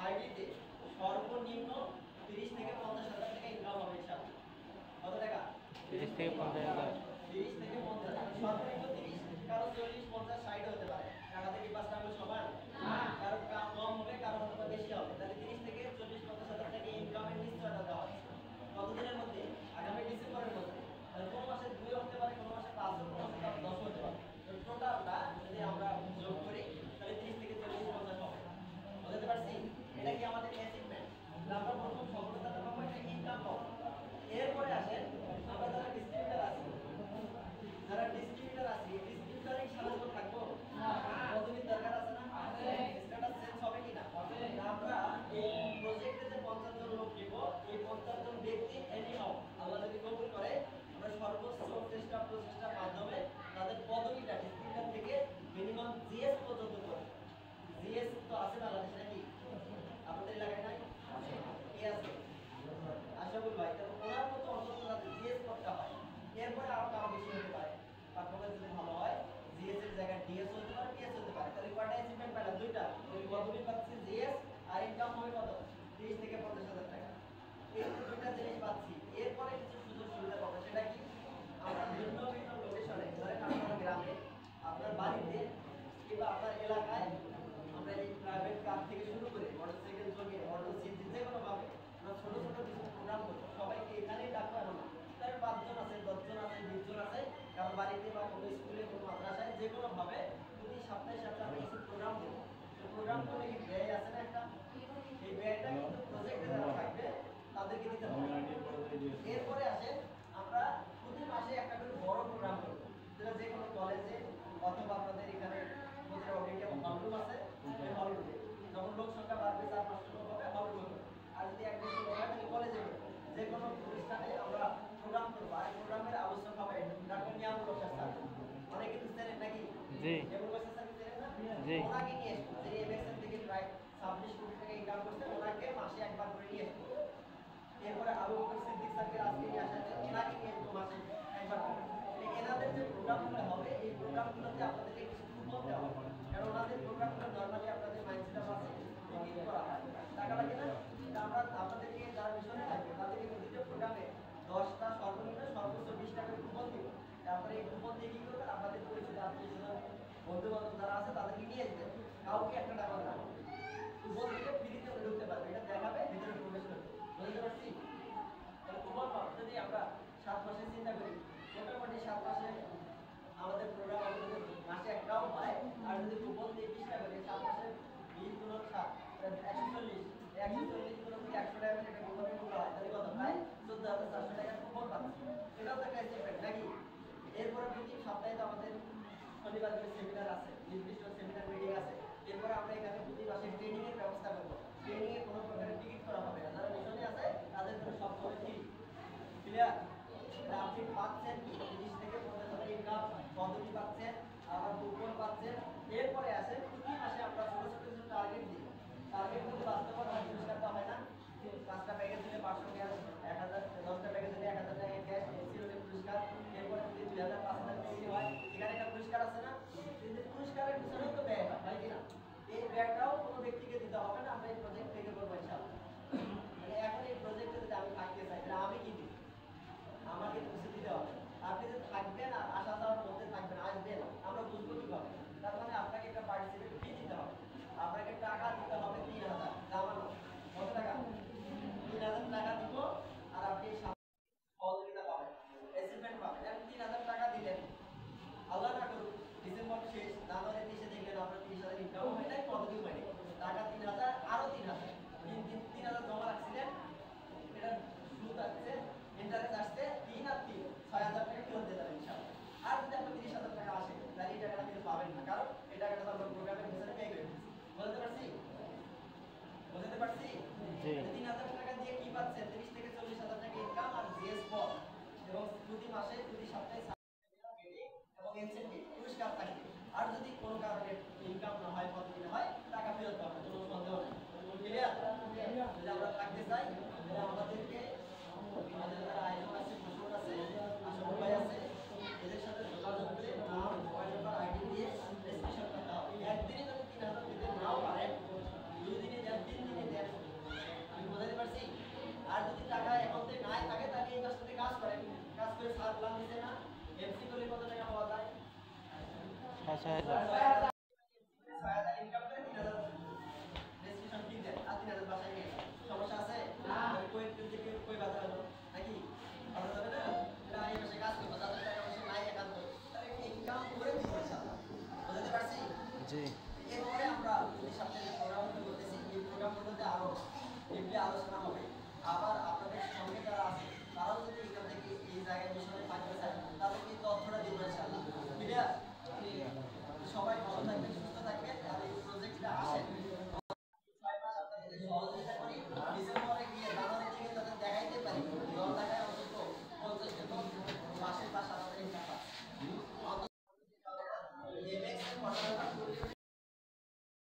আইডিতে সর্বনিম্ন 30 থেকে 50,000 টাকা ইনকাম হবে ইনশাআল্লাহ। কত টাকা? 30 থেকে 50,000। 30 থেকে 50, সর্বনিম্ন 30, কারো 40, 50, 60 হতে পারে। টাকাতে কি পাঁচটা আঙুল সমান? না, কারো কম হবে, কারো হয়তো বেশি হবে। তাহলে 30 থেকে 40, 50,000 টাকা ইনকামের নিশ্চয়তা দেওয়া হচ্ছে। কতদিনের মধ্যে? আগামী ডিসেম্বরের মধ্যে। তাহলে কোন মাসে 2 হতে পারে, কোন মাসে 5, কোন মাসে 10 হতে পারে। তো টোটালটা যদি আমরা যোগ করি তাহলে 30 থেকে 40, 50 হবে। বুঝতে পারছি? এটা কি আমাদের অ্যাচিভমেন্ট? আমরা প্রথম সফলতাটা পাবো, একটা ইনকাম পাবো। এরপরে আসেন আমরা যারা ডিস্ট্রিবিউটর আছি, ডিস্ট্রিবিউটরে সারা জীবন থাকবো না, পদবীর দরকার আছে না? আছে। স্ট্যাটাস চেঞ্জ হবে কি না? হবে। আমরা এই প্রজেক্টে যে 50 জন লোক নিব, এই 50 জন ব্যক্তি এনিহাউ আল্লাহ যদি কবুল করে আমরা সর্বোচ্চ প্রচেষ্টার মাধ্যমে তাদের পদবীটা ডিস্ট্রিবিউটর থেকে মিনিমাম জিএস পর্যন্ত করব। জিএস তো আছে বাংলাদেশে নাকি? আপনাদের এলাকায় নাই? আছে। কে আছে? আশাবুল ভাই। তাহলে ওনার মতো অন্তত যাতে জিএস করতে হয়। এরপরে আরো কারো বেশি হতে পারে। পারফরম্যান্স যদি ভালো হয় জিএস এর জায়গায় ডিএস হতে পারে, পিএস হতে পারে। তাহলে কয়টা অ্যাচিভমেন্ট পেলাম? দুইটা। যদি পদবী পাচ্ছি জিএস আর ইনকাম হবে কত? 30 থেকে 50,000 টাকা। এই দুইটা জিনিস পাচ্ছি। এরপরে কিছু সুযোগ সুবিধা পাবো। সেটা কি? আমরা ভিন্ন ভিন্ন লোকেশনে, ধরেন আপনার গ্রামে, আপনার বাড়িতে কিংবা আপনার এলাকায় আমরা এই প্রাইভেট কার থেকে শুরু করে মোটরসাইকেল যোগে অটো সিএনজি যে কোনো ভাবে আমরা ছোট ছোট কিছু প্রোগ্রাম করব। সবাইকে এখানেই ডাকবো এমন না। তার 5 জন আছে, 10 জন আছে, 20 জন আছে, কারণ বাড়িতে বা কোনো স্কুলে কোনো মাদ্রাসায় যে কোনো ভাবে প্রতি সপ্তাহে সপ্তাহে আমরা কিছু প্রোগ্রাম দেব। তো প্রোগ্রাম করলে কি ব্যয় আছে না একটা? এই ব্যয়টা কিন্তু প্রজেক্টে যারা থাকবে তাদেরকে দিতে হবে। এরপরে আসে আমরা প্রতি মাসে একটা করে বড় প্রোগ্রাম করব, যেটা যে কোনো কলেজে অথবা আপনাদের এখানে আমাদের অডিটোরিয়াম হলরুম আছে, এই হলরুমে যখন লোক সংখ্যা বাড়বে 4-5টা লোক হবে হলরুমে, আর যদি এক দেড়শো লোক হয় তাহলে কলেজে যে কোনো প্রতিষ্ঠানে আমরা প্রোগ্রাম করবো। আর প্রোগ্রামের আলোচনা হবে ডাক্তার নিয়ামুল হোসেন স্যার। অনেকে তো জানেন নাকি? জি। নিয়ামুল হোসেন স্যার জানেন না? জি। ওনাকে নিয়ে আসবো, যে এমএসএন থেকে প্রায় 26 কোটি টাকা ইনকাম করছে, ওনাকে মাসে একবার করে নিয়ে আসবো। এরপরে আবু বকর সিদ্দিক স্যারকে আজকে নিয়ে আসা হয়েছে, ওনাকে নিয়ে আসবো মাসে একবার করে। এনাদের যে প্রোগ্রামগুলো হবে এই প্রোগ্রামগুলোতে আপনাদেরকে কিছু কুপন দেওয়া হবে, কারণ ওনাদের প্রোগ্রামগুলো নর্মালি আপনাদের মাইন্ডসেট আছে টিকিট করা হয়, টাকা লাগে না? আমরা আপনাদেরকে যারা মিশনে থাকবে তাদেরকে প্রতিটা প্রোগ্রামে 10টা সর্বনিম্ন সর্বোচ্চ 20 টাকার কুপন দিব। তারপরে এই কুপন দিয়ে কি করবেন? আপনাদের পরিচিত আত্মীয়-স্বজন, বন্ধু-বান্ধব যারা আছে তাদেরকে নিয়ে আসবেন, কাউকে একটা টাকা দেওয়া হবে। কুপন দিলে ফ্রিতে ঢুকতে পারবে, এটা দেখাবে ভিতরে প্রবেশ করবে। বুঝতে পারছি? তাহলে কুপন পাবো। যদি আমরা 7 মাসে চিন্তা করি, মোটামুটি 7 মাসে আমাদের প্রোগ্রাম আমাদের মাসে একটাও হয়, আর যদি কুপন দিয়ে 20 টাকা করে 7 মাসে 20 গুণন 7 140, 140 গুণন 100 টাকা করে একটা কুপনের মূল্য হয়, তাহলে কত? প্রায় 14,400 টাকার কুপন পাচ্ছি। এটাও তো একটা অ্যাচিভমেন্ট নাকি? এরপরে প্রতি সপ্তাহে তো আমাদের শনিবার করে সেমিনার আছে, নির্দিষ্ট সেমিনার মিটিং আছে। এরপরে আমরা এখানে প্রতি মাসে ট্রেনিং এর ব্যবস্থা করব। ট্রেনিং এ কোনো প্রকারের টিকিট করা হবে না, যারা মিশনে আছে তাদের জন্য সব সময় ফ্রি। ক্লিয়ার? আপনি পাচ্ছেন 30 থেকে 50,000 ইনকাম, পদবি পাচ্ছেন, আবার কুপন পাচ্ছেন। এরপরে আসে প্রতি মাসে আমরা ছোট ছোট কিছু টার্গেট দিই। টার্গেট যদি বাস্তবায়ন হয় পুরস্কার দেওয়া হয় না? 5টা প্যাকেজ দিলে 500 ক্যাশ, 1000, 10টা প্যাকেজ দিলে 1000 টাকা ক্যাশ, এসিওতে পুরস্কার। এরপরে যদি 2000, 5000 পেয়ে হয়, এখানে একটা পুরস্কার আছে না? কিন্তু পুরস্কারের পিছনেও তো ব্যয় হয়, হয় কিনা? এই ব্যয়টাও কোনো ব্যক্তিকে দিতে হবে না, আমরা এই প্রজেক্ট থেকে করবো ইনশাআল্লাহ। মানে এখন এই প্রজেক্টে যদি আমি থাকতে চাই তাহলে আমি কি দিই? 6,000 6,000 ইনকাম করে 3,000 রেজিস্ট্রেশন ফি দেন আর 3,000 বাসায় নিয়ে যান। সমস্যা আছে? কই বাজার হলো নাকি? ভালো যাবে না? এটা এই মাসে কাজ করবো, যাদের টাকা পয়সা নাই একান্ত, তাহলে ইনকাম করে দিব ইনশাআল্লাহ। বুঝতে পারছি? জি। এরপরে আমরা এই সপ্তাহে প্রোগ্রামগুলো করতেছি, এই প্রোগ্রামগুলোতে আরো ডিপলি আলোচনা হবে। আবার আপনাদের সঙ্গে যারা আছে তারাও যদি এখান থেকে এই জায়গায় মিশনে থাকতে চায় তাদেরকে এই তথ্যটা দিব ইনশাআল্লাহ। ক্লিয়ার? সবাই